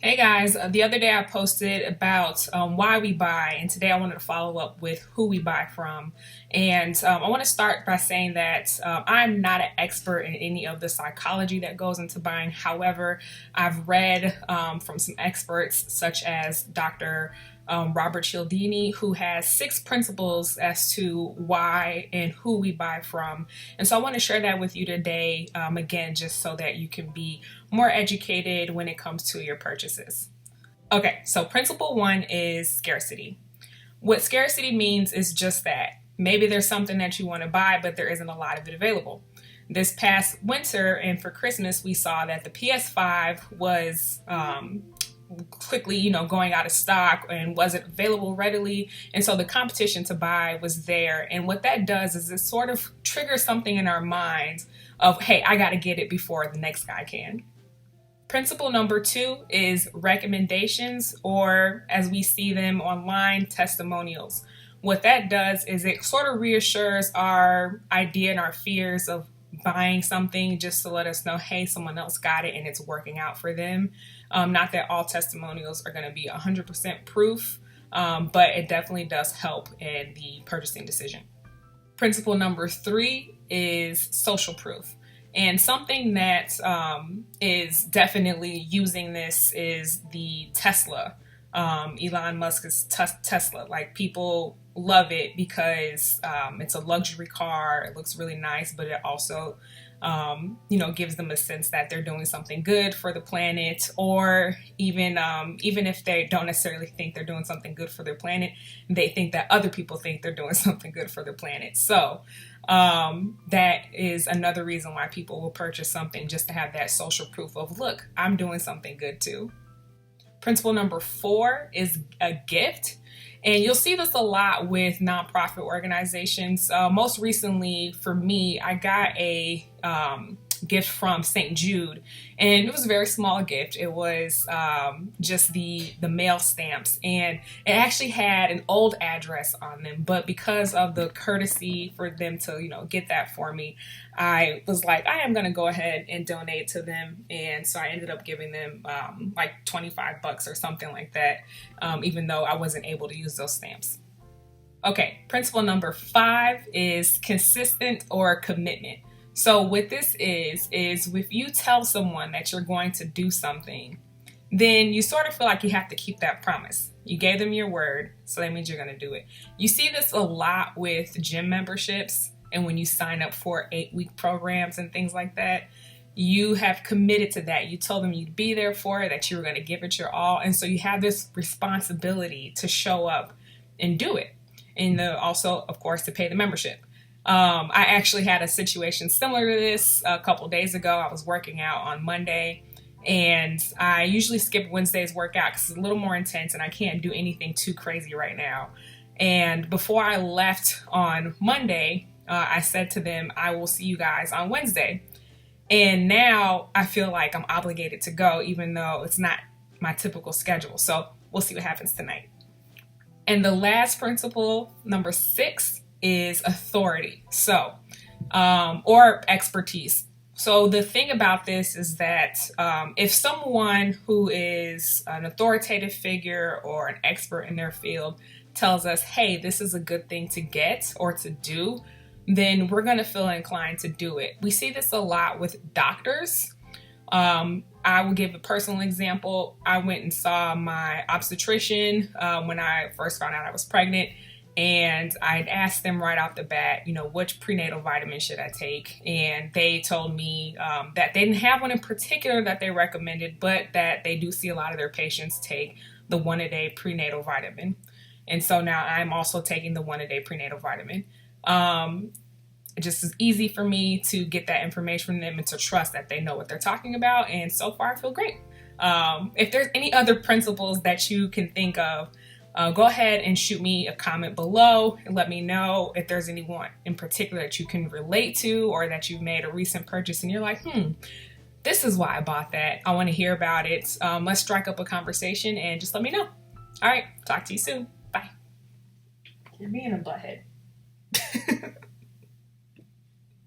Hey guys, the other day I posted about why we buy, and today I wanted to follow up with who we buy from. And I want to start by saying that I'm not an expert in any of the psychology that goes into buying. However, I've read from some experts such as Dr. Robert Cialdini, who has 6 principles as to why and who we buy from. And so I want to share that with you today, again, just so that you can be more educated when it comes to your purchases. Okay, so principle one is scarcity. What scarcity means is just that. Maybe there's something that you want to buy, but there isn't a lot of it available. This past winter and for Christmas, we saw that the PS5 was quickly, going out of stock and wasn't available readily. And so the competition to buy was there. And what that does is it sort of triggers something in our minds of, hey, I got to get it before the next guy can. Principle number 2 is recommendations, or as we see them online, testimonials. What that does is it sort of reassures our idea and our fears of buying something just to let us know, hey, someone else got it and it's working out for them. Not that all testimonials are going to be 100% proof, but it definitely does help in the purchasing decision. Principle number 3 is social proof. And something that is definitely using this is the Tesla. Elon Musk's Tesla. Like, people love it because it's a luxury car. It looks really nice, but it also, gives them a sense that they're doing something good for the planet. Or even if they don't necessarily think they're doing something good for their planet, they think that other people think they're doing something good for their planet. So that is another reason why people will purchase something, just to have that social proof of, look, I'm doing something good too. Principle number 4 is a gift. And you'll see this a lot with nonprofit organizations. Most recently for me, I got a gift from St. Jude, and it was a very small gift. It was just the mail stamps, and it actually had an old address on them, but because of the courtesy for them to get that for me, I was like, I am going to go ahead and donate to them. And so I ended up giving them like $25 or something like that, even though I wasn't able to use those stamps. Okay, principle number 5 is consistent or commitment. So what this is if you tell someone that you're going to do something, then you sort of feel like you have to keep that promise. You gave them your word, so that means you're going to do it. You see this a lot with gym memberships, and when you sign up for 8-week programs and things like that, you have committed to that. You told them you'd be there for it, that you were going to give it your all, and so you have this responsibility to show up and do it, and also, of course, to pay the membership. I actually had a situation similar to this a couple days ago. I was working out on Monday, and I usually skip Wednesday's workout because it's a little more intense and I can't do anything too crazy right now. And before I left on Monday, I said to them, I will see you guys on Wednesday. And now I feel like I'm obligated to go, even though it's not my typical schedule. So we'll see what happens tonight. And the last principle, number 6, is authority. So, or expertise. So the thing about this is that if someone who is an authoritative figure or an expert in their field tells us, hey, this is a good thing to get or to do, then we're going to feel inclined to do it. We see this a lot with doctors. I will give a personal example. I went and saw my obstetrician when I first found out I was pregnant. And I'd asked them right off the bat, which prenatal vitamin should I take? And they told me that they didn't have one in particular that they recommended, but that they do see a lot of their patients take the 1-a-day prenatal vitamin. And so now I'm also taking the 1-a-day prenatal vitamin. It just is easy for me to get that information from them and to trust that they know what they're talking about. And so far, I feel great. If there's any other principles that you can think of, go ahead and shoot me a comment below and let me know if there's anyone in particular that you can relate to, or that you've made a recent purchase and you're like, this is why I bought that. I want to hear about it. Let's strike up a conversation and just let me know. All right, talk to you soon. Bye. You're being a butthead.